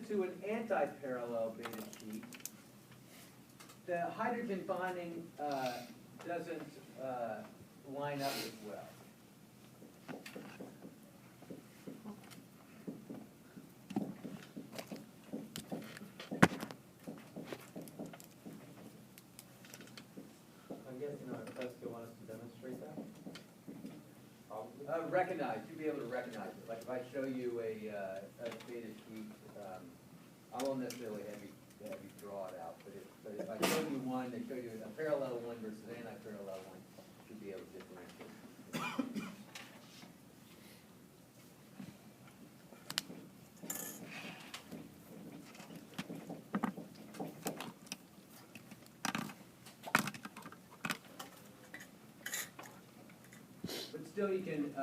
to an anti-parallel beta sheet, the hydrogen bonding doesn't line up as well. I'm guessing our test you'll want us to demonstrate that? Probably. Recognize, you'll be able to recognize it. Like if I show you a beta sheet, I won't necessarily have you draw it out, but if I show you one, they show you a parallel one versus an anti-parallel one, you'll be able to differentiate. But still, you can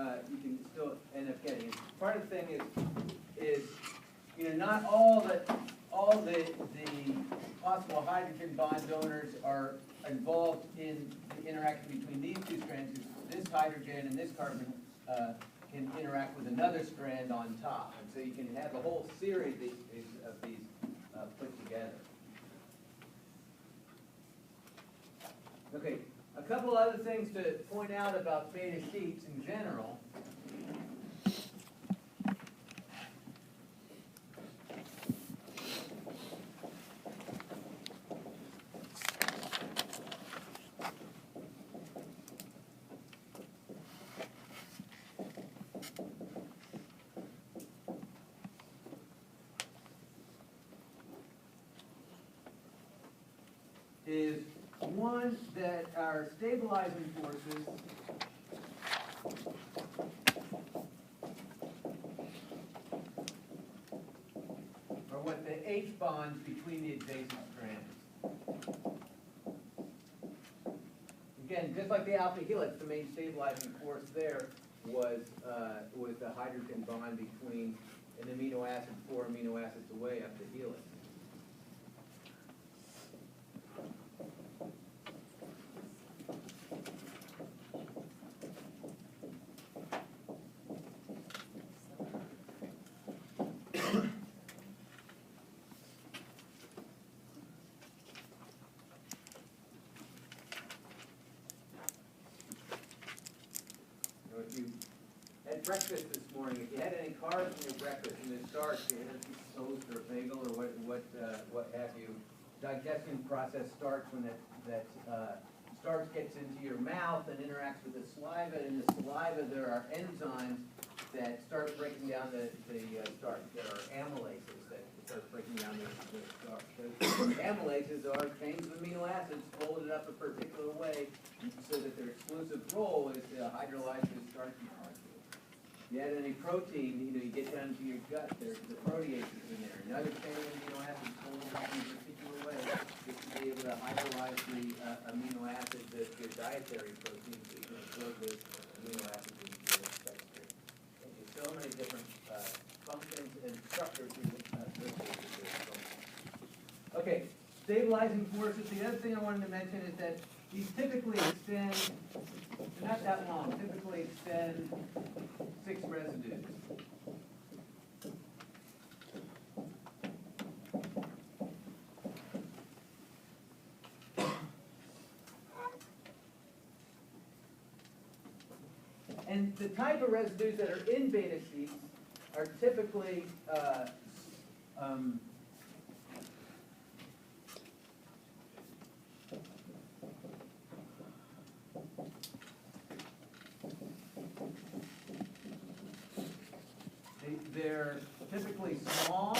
still end up getting it. Part of the thing is not all the possible hydrogen bond donors are involved in the interaction between these two strands. This hydrogen and this carbon can interact with another strand on top, and so you can have a whole series of these put together. Okay, a couple other things to point out about beta sheets in general. Is one that our stabilizing forces are what the H bonds between the adjacent strands. Again, just like the alpha helix, the main stabilizing force there was the hydrogen bond between an amino acid 4 amino acids away up the helix. If you had breakfast this morning, if you had any carbs in your breakfast and the starch, you had a piece of toast or a bagel or what have you, digestion process starts when that starch gets into your mouth and interacts with the saliva. In the saliva, there are enzymes that start breaking down the starch. There are amylases that start breaking down the starch. Those amylases are chains of amino acids folded up a particular way so that their exclusive role is to hydrolyze the starchy molecule. If you add any protein, you get down to your gut, there's the proteases in there. Another chain of amino acids folded up in a particular way just to be able to hydrolyze the amino acids, your dietary proteins, so you can absorb those amino acids into your substrate. There's so many different functions and structures associated with this. Okay, stabilizing forces. The other thing I wanted to mention is that these typically extend, not that long, typically extend 6 residues. And the type of residues that are in beta sheets are typically they're typically small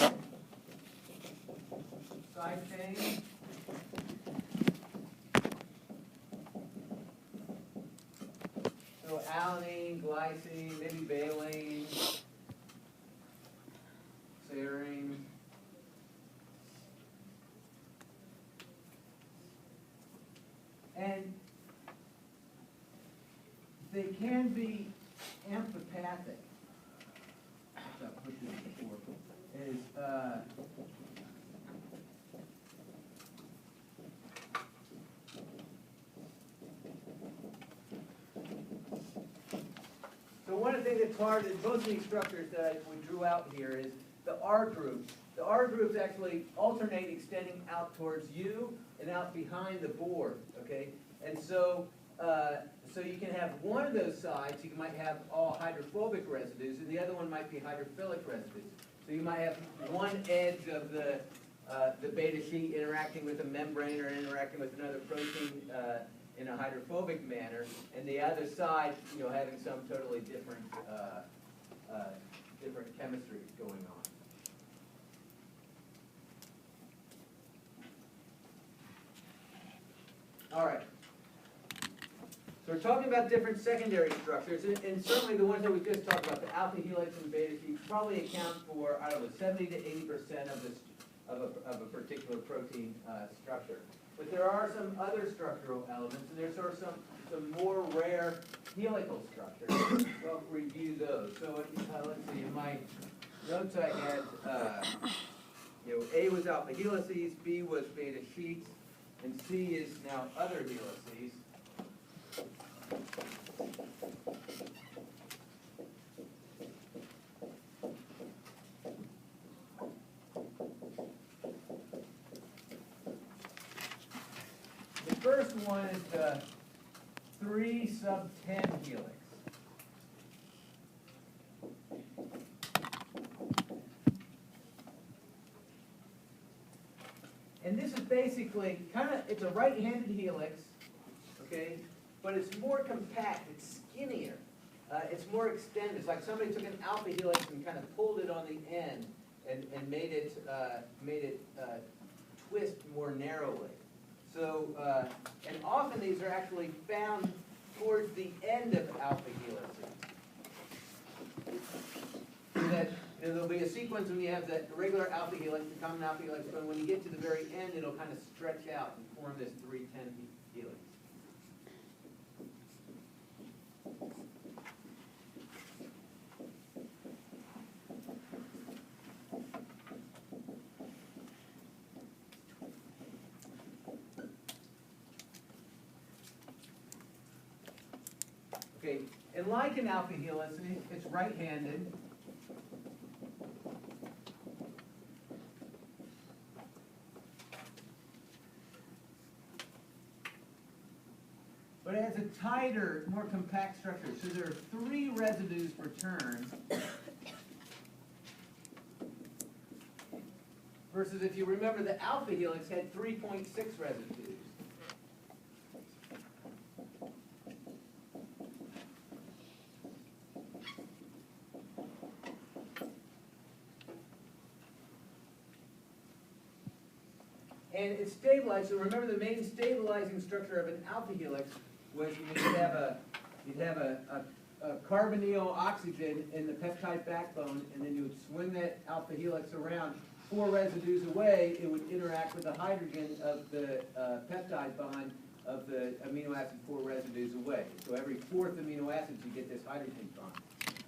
side chains. So alanine, glycine, maybe valine, serine. And they can be amphipathic. I put this before. So one of the things that's hard in both of these structures that we drew out here is the R groups the R groups actually alternate extending out towards you and out behind the board, okay? And so, so you can have one of those sides, you might have all hydrophobic residues, and the other one might be hydrophilic residues. So you might have one edge of the beta sheet interacting with a membrane or interacting with another protein in a hydrophobic manner, and the other side, you know, having some totally different different chemistry going on. All right. So we're talking about different secondary structures, and certainly the ones that we just talked about, the alpha helix and beta sheet, probably account for, I don't know, 70 to 80% of this of a particular protein structure. But there are some other structural elements, and there's sort of some more rare helical structures. We'll review those. So let's see, in my notes I had, you know, A was alpha helices, B was beta sheets, and C is now other helices. The first one is the 3 sub 10 helix. And this is basically it's a right-handed helix, okay? But it's more compact, it's skinnier, it's more extended. It's like somebody took an alpha helix and kind of pulled it on the end and made it twist more narrowly. So, and often these are actually found towards the end of alpha helices. So that there'll be a sequence when you have the regular alpha helix, the common alpha helix, but when you get to the very end, it'll kind of stretch out and form this 310 helix. Okay, and like an alpha helix, it's right-handed. But it has a tighter, more compact structure. So there are 3 residues per turn. Versus if you remember, the alpha helix had 3.6 residues. And it's stabilized. So remember, the main stabilizing structure of an alpha helix was you'd have a carbonyl oxygen in the peptide backbone, and then you would swing that alpha helix around 4 residues away. It would interact with the hydrogen of the peptide bond of the amino acid 4 residues away. So every 4th amino acid, you get this hydrogen bond.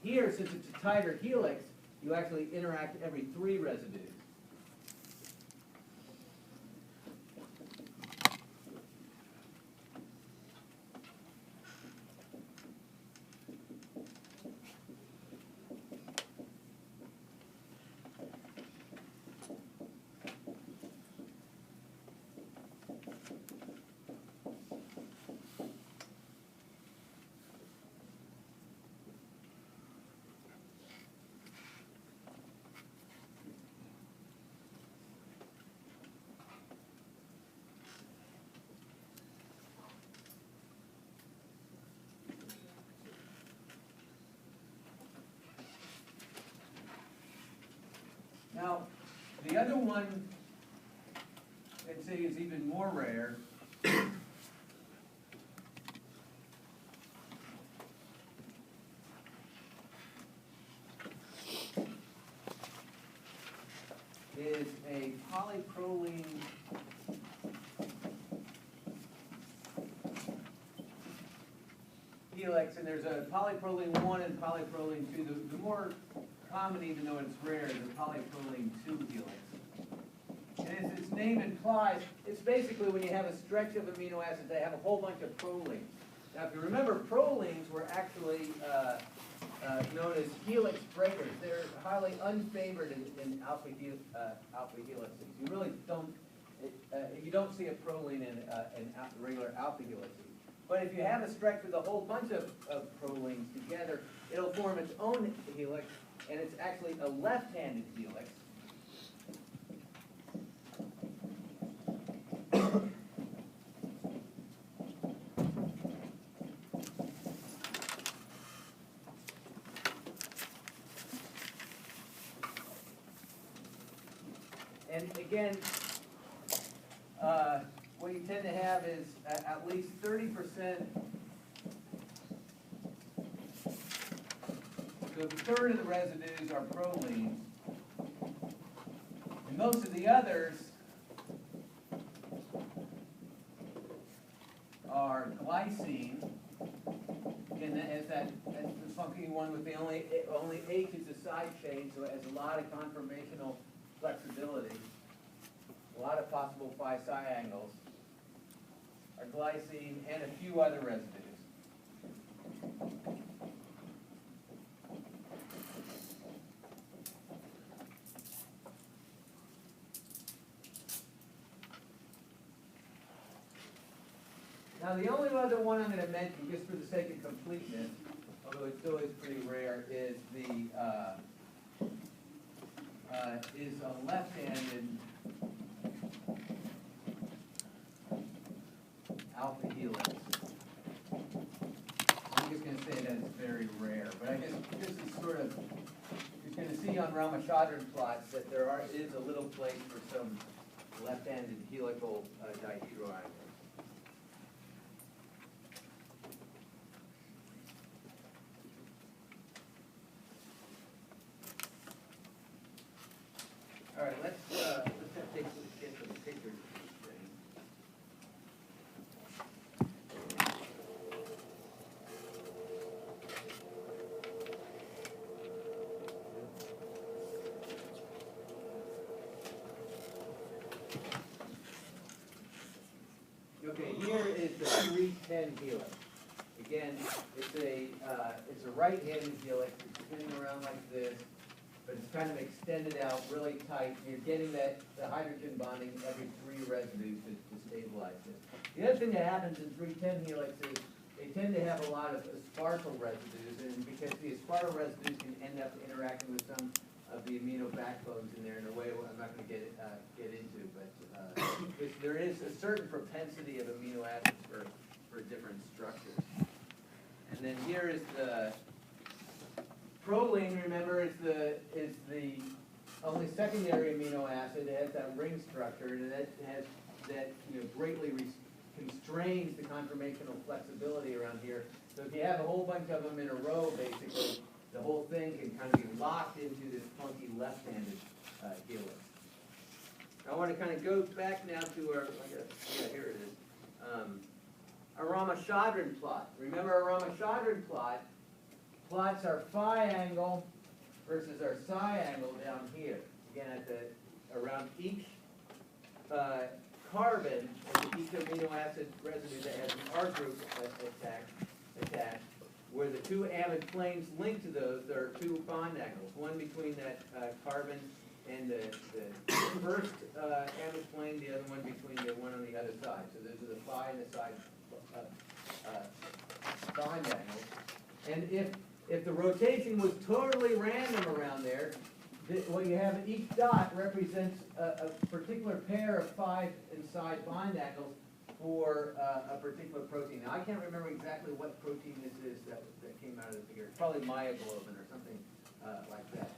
Here, since it's a tighter helix, you actually interact every 3 residues. Now, the other one, I'd say, is even more rare. Is a polyproline helix, and there's a polyproline 1 and polyproline 2. The more common, even though it's rare, is a polyproline 2 helix. And as its name implies, it's basically when you have a stretch of amino acids, they have a whole bunch of prolines. Now, if you remember, prolines were actually known as helix breakers. They're highly unfavored in alpha helices. You really don't, you don't see a proline in regular alpha helices. But if you have a structure with a whole bunch of prolines together, it'll form its own helix, and it's actually a left-handed helix. And again, what you tend to have is at least 30%. So a third of the residues are prolines. And most of the others are glycine. Again, that's the funky one with the only H is a side chain, so it has a lot of conformational flexibility. A lot of possible phi-psi angles are glycine and a few other residues. Now the only other one I'm going to mention, just for the sake of completeness, although it still is pretty rare, is a left-handed alpha helix. I'm just going to say that it's very rare, but I guess this is sort of, you're going to see on Ramachandran plots that there is a little place for some left-handed helical dihedral angles. All right, let's take a get some pictures of this thing. Okay, here is the 310 helix. Again, it's a right-handed helix. It's spinning around like this, but it's kind of extended out really tight. You're getting the hydrogen bonding every 3 residues to stabilize this. The other thing that happens in 310 helixes, they tend to have a lot of aspartyl residues, and because the aspartyl residues can end up interacting with some of the amino backbones in there in a way I'm not going to get into, but there is a certain propensity of amino acids for different structures. And then here is the proline. Remember, is the only secondary amino acid. It has that ring structure, and that greatly constrains the conformational flexibility around here. So if you have a whole bunch of them in a row, basically, the whole thing can kind of be locked into this funky left-handed helix. I want to kind of go back now to our, here it is, our Ramachandran plot. Remember our Ramachandran plot plots our phi angle versus our psi angle down here. Again, around each carbon, and each amino acid residue that has an R group attached, where the 2 amide planes linked to those, there are 2 bond angles. One between that carbon and the first amide plane, the other one between the one on the other side. So those are the phi and the psi bond angles. And if the rotation was totally random around there, what you have at each dot represents a particular pair of phi and psi bond angles for a particular protein. Now, I can't remember exactly what protein this is that came out of the figure. It's probably myoglobin or something like that.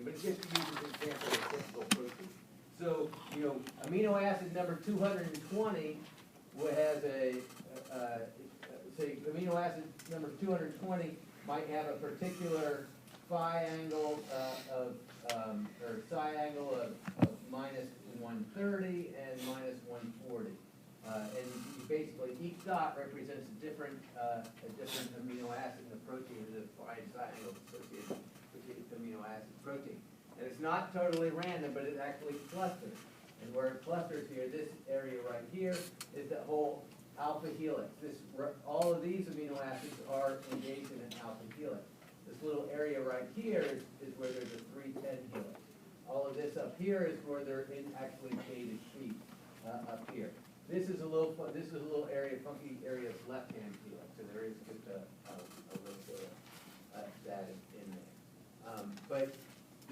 But it just uses an example of a typical protein. So, amino acid number 220 has say amino acid number 220 might have a particular phi angle or psi angle of minus 130 and minus 140. And basically each dot represents a different amino acid in the protein, the phi and psi angle associated with the amino acid protein. And it's not totally random, but it actually clusters. And where it clusters here, this area right here, is the whole alpha helix. All of these amino acids are engaged in an alpha helix. This little area right here is where there's a 310 helix. All of this up here is where they're in actually beta sheet up here. This is a little area, funky area of left-hand helix, so there is just a little bit of that in there. But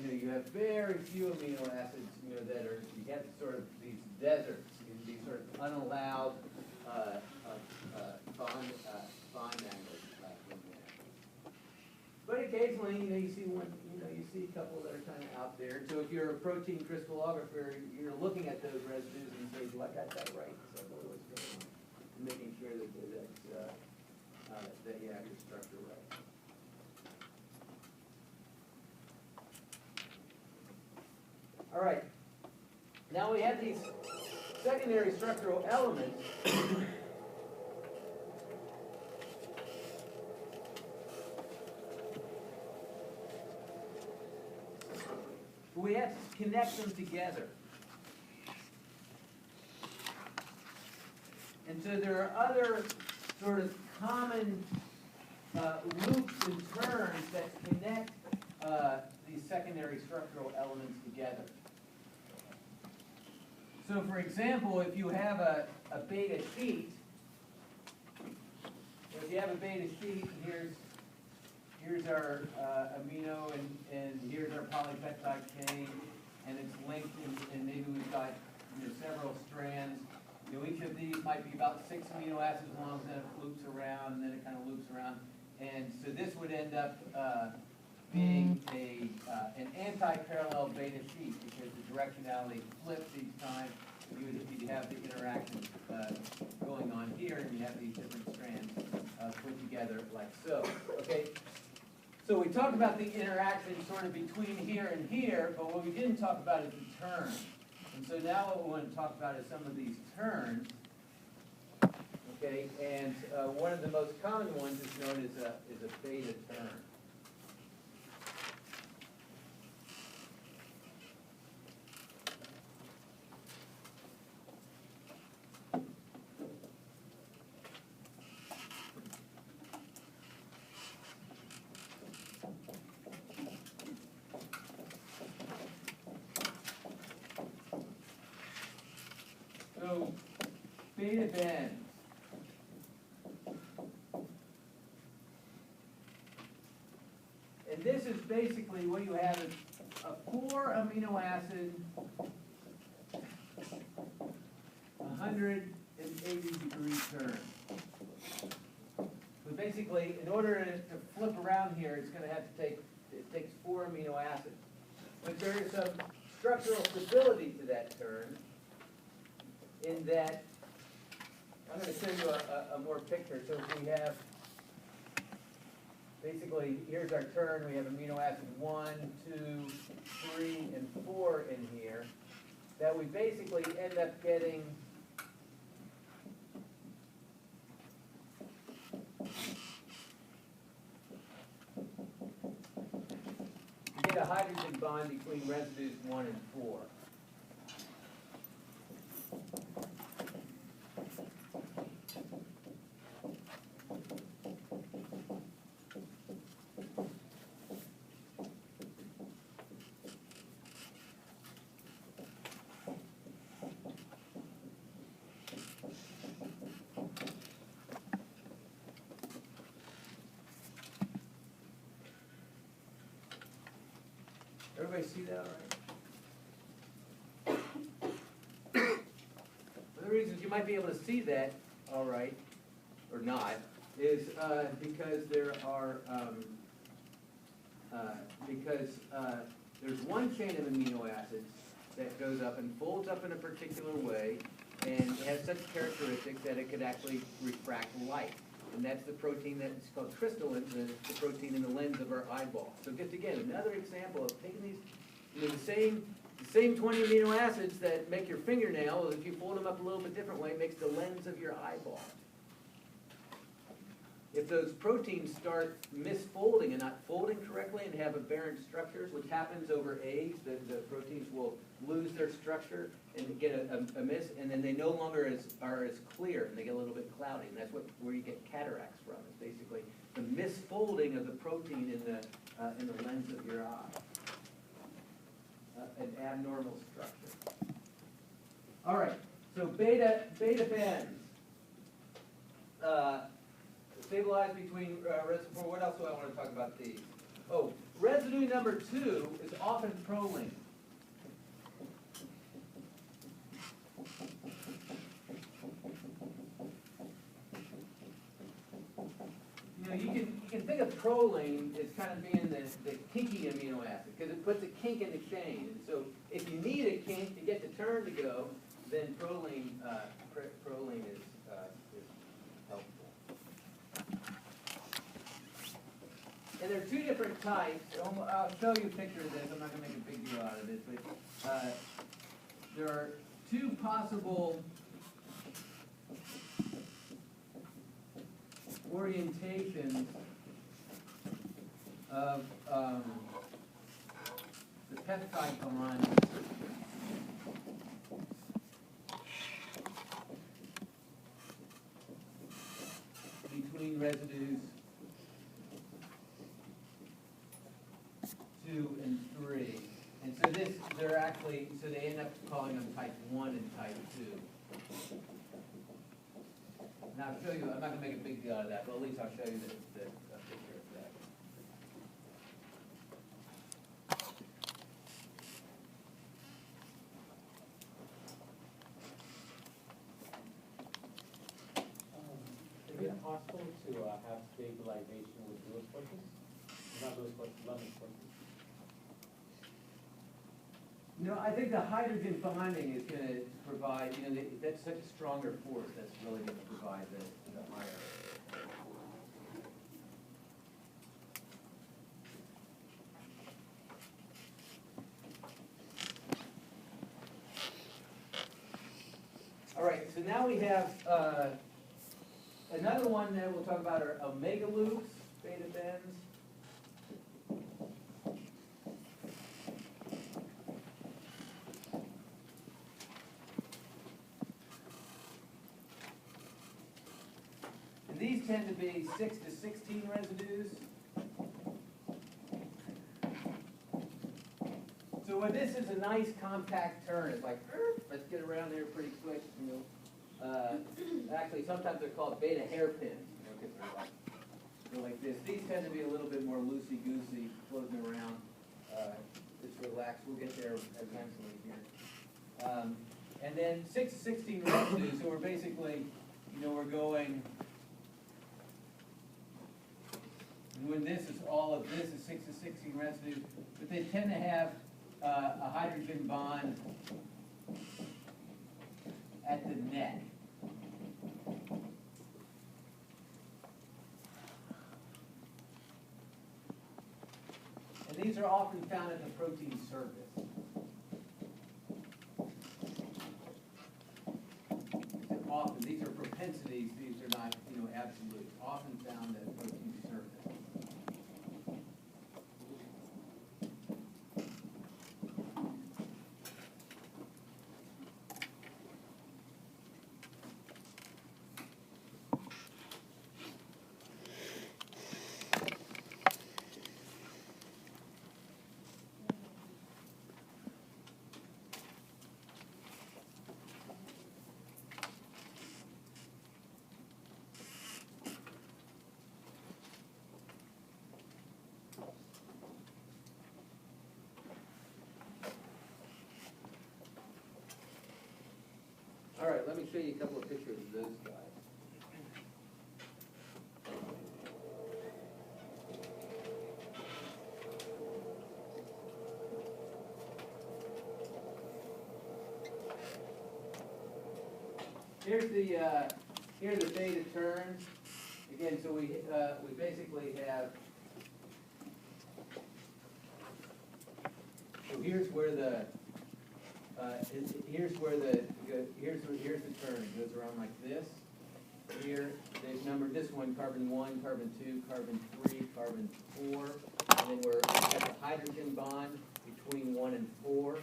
you have very few amino acids, that are, you get sort of these deserts, these sort of unallowed bond angles in there. But occasionally, you see one, you see a couple that are kind of out there. So if you're a protein crystallographer, you're looking at those residues and say, do I got that right? So what's going on? And making sure that you have your structure right. All right. Now we have these secondary structural elements. We have to connect them together. And so there are other sort of common loops and turns that connect these secondary structural elements together. So for example, if you have a beta sheet, here's our amino and here's our polypeptide chain, and it's linked and maybe we've got several strands. Each of these might be about 6 amino acids long, then it loops around, and then it kind of loops around. And so this would end up being an anti-parallel beta sheet because the directionality flips each time. You'd have the interaction going on here, and you have these different strands put together like so. Okay. So we talked about the interaction sort of between here and here, but what we didn't talk about is the turns. And so now what we want to talk about is some of these turns. Okay, and one of the most common ones is known as a beta turn. So, beta bends. And this is basically what you have is a 4 amino acid, 180 degree turn. So basically, in order to flip around here, it's going to have to take, it takes 4 amino acids. But there is some structural stability to that turn, in that, I'm going to show you a more picture. So if we have, basically, here's our turn. We have amino acid 1, 2, 3, and 4 in here. That we basically end up getting a hydrogen bond between residues 1 and 4. Everybody see that all right? One of the reasons you might be able to see that all right, or not, is because there are, there's one chain of amino acids that goes up and folds up in a particular way and has such characteristics that it could actually refract light. And that's the protein that's called crystalline, the protein in the lens of our eyeball. So just again, another example of taking these, the same 20 amino acids that make your fingernail, if you fold them up a little bit different way, it makes the lens of your eyeball. If those proteins start misfolding and not folding correctly and have aberrant structures, which happens over age, the proteins will lose their structure and get a mist, and then they no longer are as clear, and they get a little bit cloudy, and that's where you get cataracts from. It's basically the misfolding of the protein in the lens of your eye. An abnormal structure. All right, so beta bends. Stabilize between residue. What else do I want to talk about these? Oh, residue number 2 is often proline. You know, you can think of proline as kind of being the kinky amino acid, because it puts a kink in the chain. And so if you need a kink to get the turn to go, then proline is helpful. And there are 2 different types. I'll show you a picture of this. I'm not going to make a big deal out of this, but there are 2 possible orientations of the peptide bond between residues 2 and 3. And so they end up calling them type 1 and type 2. Now I'll show you, I'm not going to make a big deal out of that, but at least I'll show you the picture of that. Is it possible to have stabilization with Lewis forces? Not Lewis forces, London forces. No, I think the hydrogen bonding is going to provide, that's such a stronger force, that's really going to provide the higher. All right, so now we have another one that we'll talk about are omega loops, beta bends. These tend to be 6 to 16 residues. So when this is a nice compact turn, it's like, let's get around there pretty quick. Actually, sometimes they're called beta hairpins, because they're like this. These tend to be a little bit more loosey-goosey, floating around. Just relax. We'll get there eventually here. And then 6 to 16 residues. So we're basically, we're going. When this is all of this is 6 to 16 residues, but they tend to have a hydrogen bond at the neck. And these are often found at the protein surface. Often, these are propensities, these are not, absolute. Often found at protein surface. All right, let me show you a couple of pictures of those guys. Here are the beta turns. Again, so we basically have. So here's where the here's the turn. It goes around like this. Here they've numbered this one carbon 1, carbon 2, carbon 3, carbon 4, and then we're at the hydrogen bond between 1 and 4.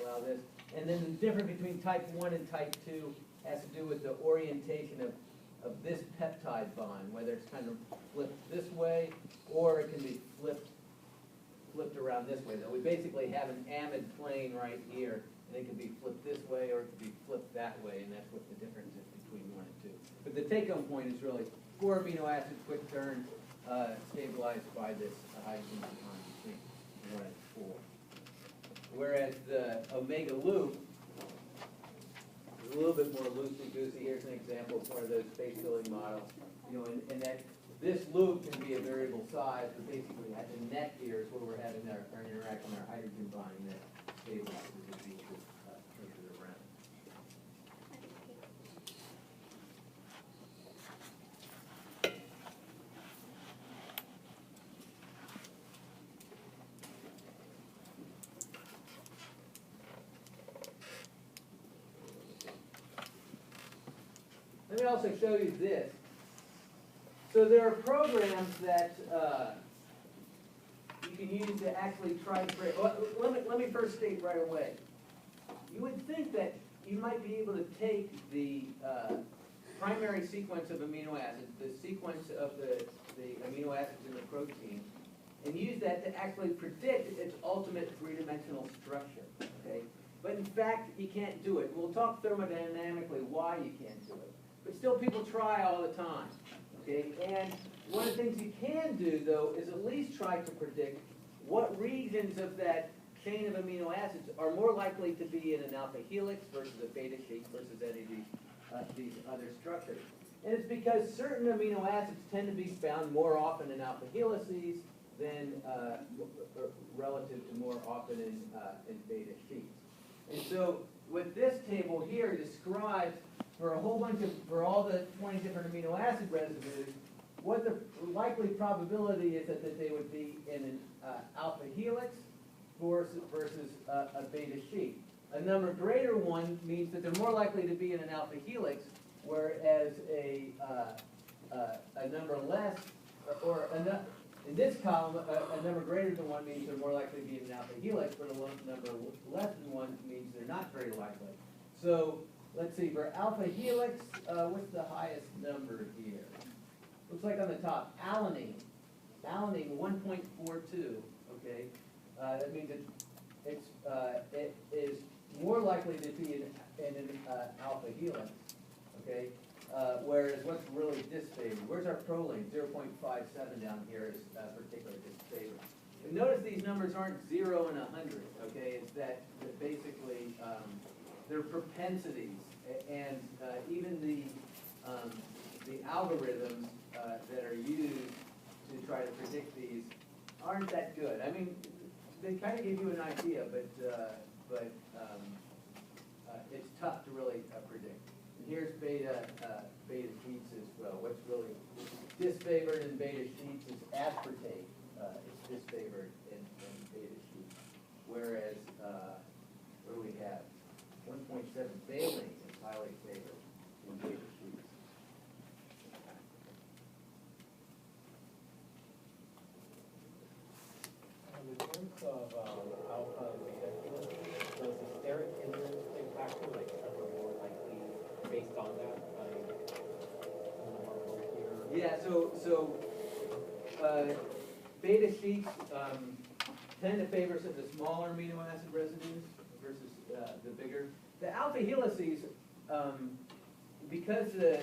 Allow this. And then the difference between type 1 and type 2 has to do with the orientation of this peptide bond, whether it's kind of flipped this way, or it can be flipped around this way. Though we basically have an amide plane right here, and it can be flipped this way, or it can be flipped that way, and that's what the difference is between 1 and 2. But the take-home point is really 4 amino acid quick turn stabilized by this hydrogen bond between 1 and 4. Whereas the omega loop is a little bit more loosey-goosey. Here's an example of one of those space-filling models. You know, and that this loop can be a variable size, but basically at the net here is where we're having our interaction, our hydrogen bonding that stabilizes as we push it around. Let me also show you this. So there are programs that you can use to actually try to break. Well, let me first state right away. You would think that you might be able to take the primary sequence of amino acids, the sequence of the amino acids in the protein, and use that to actually predict its ultimate three-dimensional structure. Okay? But in fact, you can't do it. We'll talk thermodynamically why you can't do it. But still, people try all the time. Okay? And one of the things you can do, though, is at least try to predict what regions of that chain of amino acids are more likely to be in an alpha helix versus a beta sheet versus any of these other structures. And it's because certain amino acids tend to be found more often in alpha helices than relative to more often in beta sheets. And so what this table here describes for a whole bunch of, for all the 20 different amino acid residues, what the likely probability is that they would be in an alpha helix versus a beta sheet. A number greater one means that they're more likely to be in an alpha helix, whereas a number less, in this column, a number greater than 1 means they're more likely to be in an alpha helix, but a number less than 1 means they're not very likely. So let's see, for alpha helix, what's the highest number here? Looks like on the top, alanine. Alanine, 1.42, okay? That means it is more likely to be in an alpha helix, okay? Whereas what's really disfavored? Where's our proline? 0.57 down here is particularly disfavored. And notice these numbers aren't 0 and 100, okay? It's that basically they're propensities, and even the algorithms that are used to try to predict these aren't that good. I mean, they kind of give you an idea, but it's tough to really predict. And here's beta sheets as well. What's really disfavored in beta sheets is aspartate. It's disfavored in beta sheets. Whereas, what do we have? 1.7 valine is highly favored in beta sheets. In terms of alpha and beta helices, so is the steric hindrance factor like ever more likely based on that? Yeah, so beta sheets tend to favor some of the smaller amino acid residues versus the bigger. The alpha helices, because the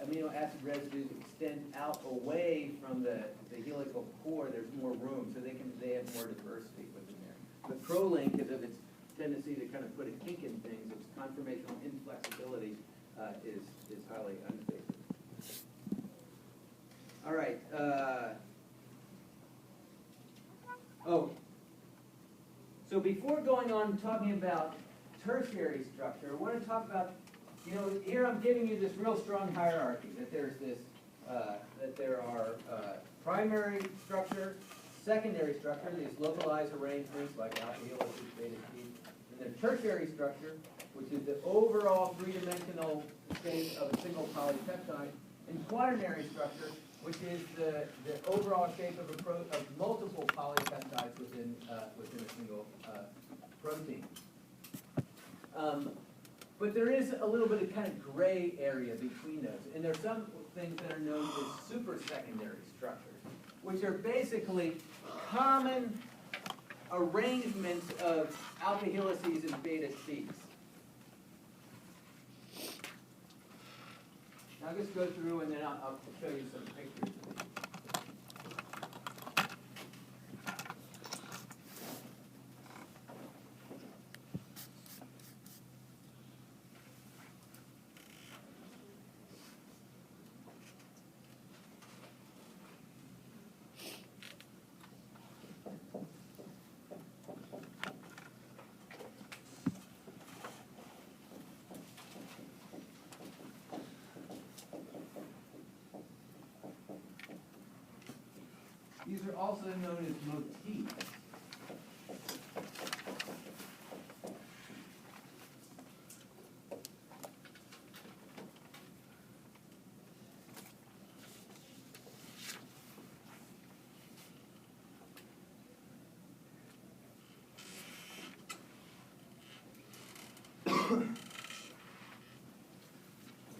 amino acid residues extend out away from the helical core, there's more room, so they have more diversity within there. The proline, because of its tendency to kind of put a kink in things, its conformational inflexibility is highly unfavored. All right. So before going on talking about tertiary structure, I want to talk about, here I'm giving you this real strong hierarchy, that there's this, that there are primary structure, secondary structure, these localized arrangements like alpha helices, beta sheets, and then tertiary structure, which is the overall three-dimensional shape of a single polypeptide, and quaternary structure, which is the overall shape of multiple polypeptides within a single protein. But there is a little bit of kind of gray area between those. And there's some things that are known as super secondary structures, which are basically common arrangements of alpha helices and beta sheets. Now I'll just go through and then I'll show you some pictures of these. These are also known as motifs.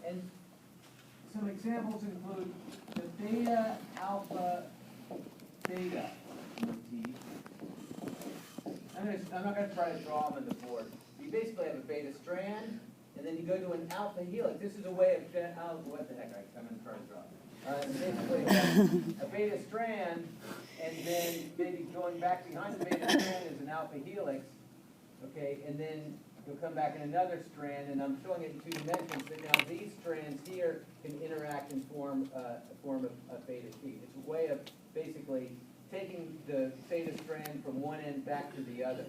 And some examples include the beta, alpha, beta motif. I'm not going to try to draw them on the board. You basically have a beta strand, and then you go to an alpha helix. This is a way of, what the heck, I'm going to try to draw. Basically, a beta strand, and then maybe going back behind the beta strand is an alpha helix, okay, and then you'll come back in another strand, and I'm showing it in 2 dimensions, but now these strands here can interact and form a beta sheet. It's a way of basically taking the beta strand from one end back to the other.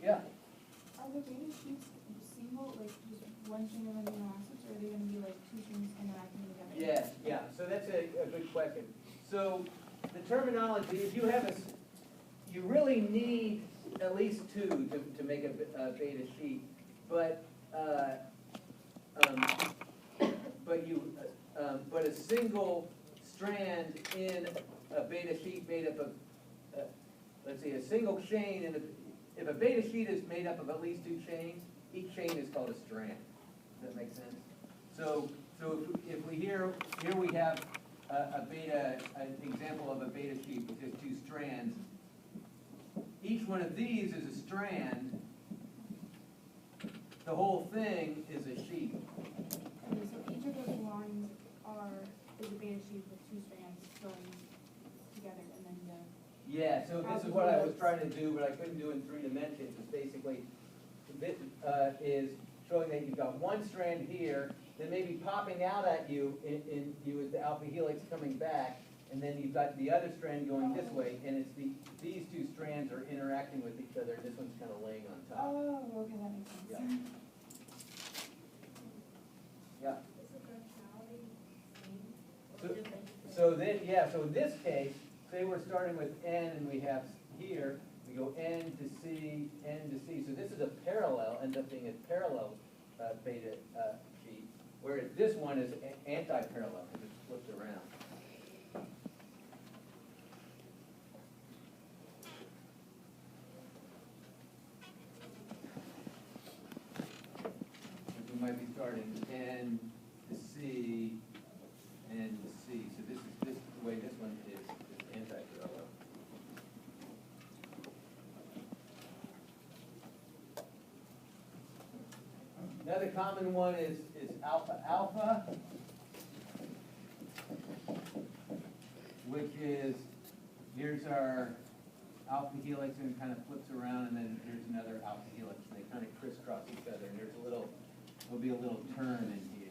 Yeah. Are the beta sheets single, like just one string of amino acids, or are they going to be like 2 strings interacting together? Yeah. So that's a good question. So the terminology, if you have you really need at least 2 to make a beta sheet, but a single strand in a beta sheet made up of, let's see, a single chain in if a beta sheet is made up of at least 2 chains, each chain is called a strand. Does that make sense? So if we here we have an example of a beta sheet with just 2 strands. Each one of these is a strand. The whole thing is a sheet. Okay, so each of those lines is a beta sheet with 2 strands going together, and then the Yeah, so this is what I was trying to do, but I couldn't do in 3 dimensions. It's basically, this is showing that you've got one strand here, then maybe popping out at you in you as the alpha helix coming back, and then you've got the other strand going this way, and it's these 2 strands are interacting with each other, and this one's kind of laying on top. oh, okay, that makes sense. Yeah. Yeah. So then, so in this case, say we're starting with N and we have here, we go N to C, N to C. So this is a parallel, ends up being a parallel beta sheet, whereas this one is anti-parallel because it's flipped around. We might be starting N to C, N to C. So this is the way this one is anti-parallel. Another common one is alpha-alpha, which is, here's our alpha helix and it kind of flips around, and then here's another alpha helix, and they kind of crisscross each other, and there'll be a little turn in here.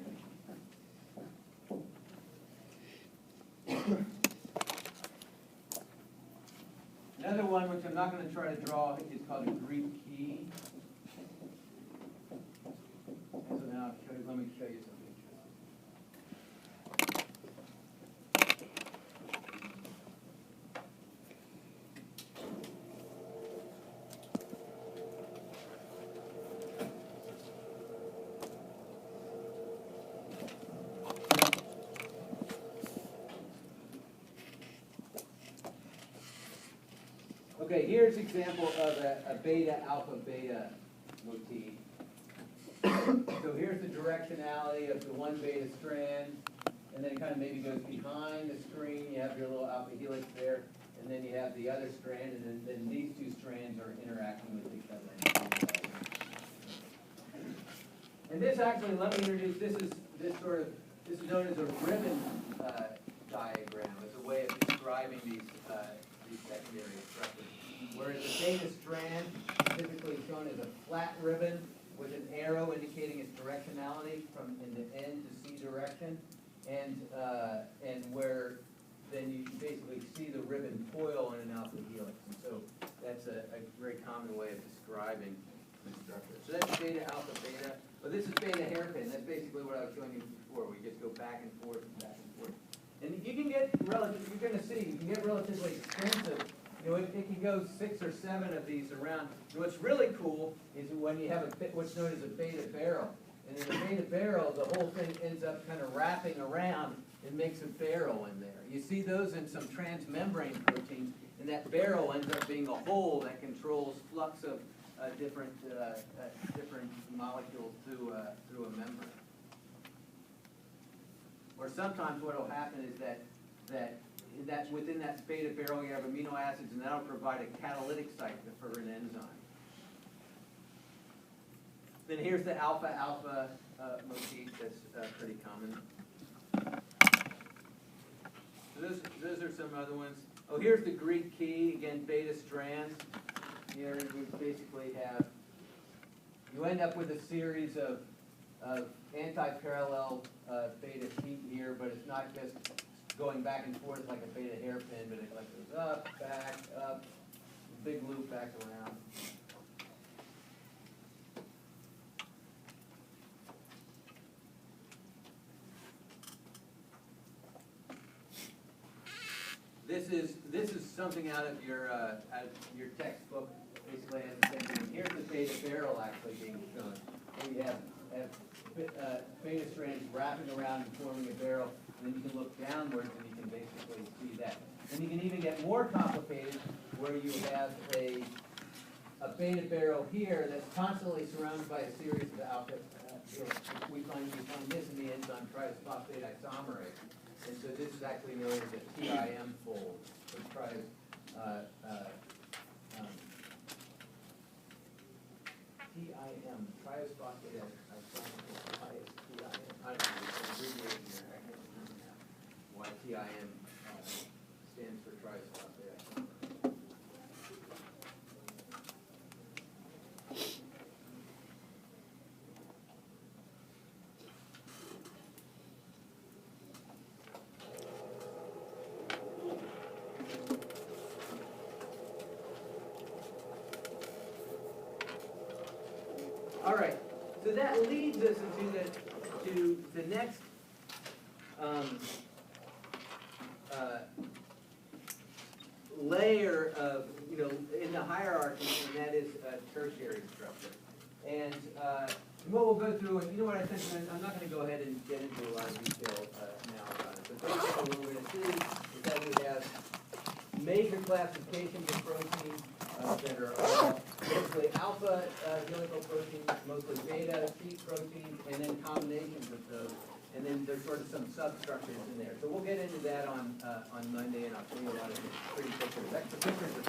Another one, which I'm not going to try to draw, is called a Greek key. So now let me show you some pictures. Okay, here's an example of a beta, alpha, beta motif. So here's the directionality of the one beta strand, and then it kind of maybe goes behind the screen. You have your little alpha helix there, and then you have the other strand, and then these two strands are interacting with each other. And this actually, let me introduce, this is known as a ribbon diagram. It's a way of describing these secondary structures. Whereas the beta strand is typically shown as a flat ribbon with an arrow indicating its directionality from end to end to C direction, and where then you basically see the ribbon coil in an alpha helix. And so that's a very common way of describing the structure. So that's beta, alpha, beta. But this is beta hairpin. That's basically what I was showing you before. We just go back and forth and back and forth. And you can get you're going to see, you can get relatively expensive. You know, it can go 6 or 7 of these around. And what's really cool is when you have what's known as a beta barrel. And in a beta barrel, the whole thing ends up kind of wrapping around and makes a barrel in there. You see those in some transmembrane proteins, and that barrel ends up being a hole that controls flux of different molecules through a membrane. Or sometimes what will happen is that within that beta barrel you have amino acids, and that'll provide a catalytic site for an enzyme. Then here's the alpha-alpha motif that's pretty common. So those are some other ones. Oh, here's the Greek key, again, beta strands. Here we basically have, you end up with a series of anti-parallel beta sheet here, but it's not just going back and forth like a beta hairpin, but it like goes up, back, up, big loop back around. This is something out of your textbook. Basically, has the same thing. Here's the beta barrel actually being shown. Here you have beta strands wrapping around and forming a barrel, and then you can look downwards and you can basically see that. And you can even get more complicated, where you have a beta barrel here that's constantly surrounded by a series of alpha. We find this in the enzyme triphosphate isomerase. And so this is actually known as a TIM fold, or TIM, triphosphate isomerase, TIM. I don't know, it's an abbreviation here. I can't remember now why TIM stands for triphosphate isomerase. All right, so that leads us to the next layer of, in the hierarchy, and that is tertiary structure. And what we'll go through, and you know what I think, I'm not going to go ahead and get into a lot of detail now about it, but basically what we're going to see is that we have major classifications of proteins that are all basically alpha helical proteins, mostly beta, sheet proteins, and then combinations of those. And then there's sort of some substructures in there. So we'll get into that on Monday, and I'll show you a lot of pretty pictures. The pictures are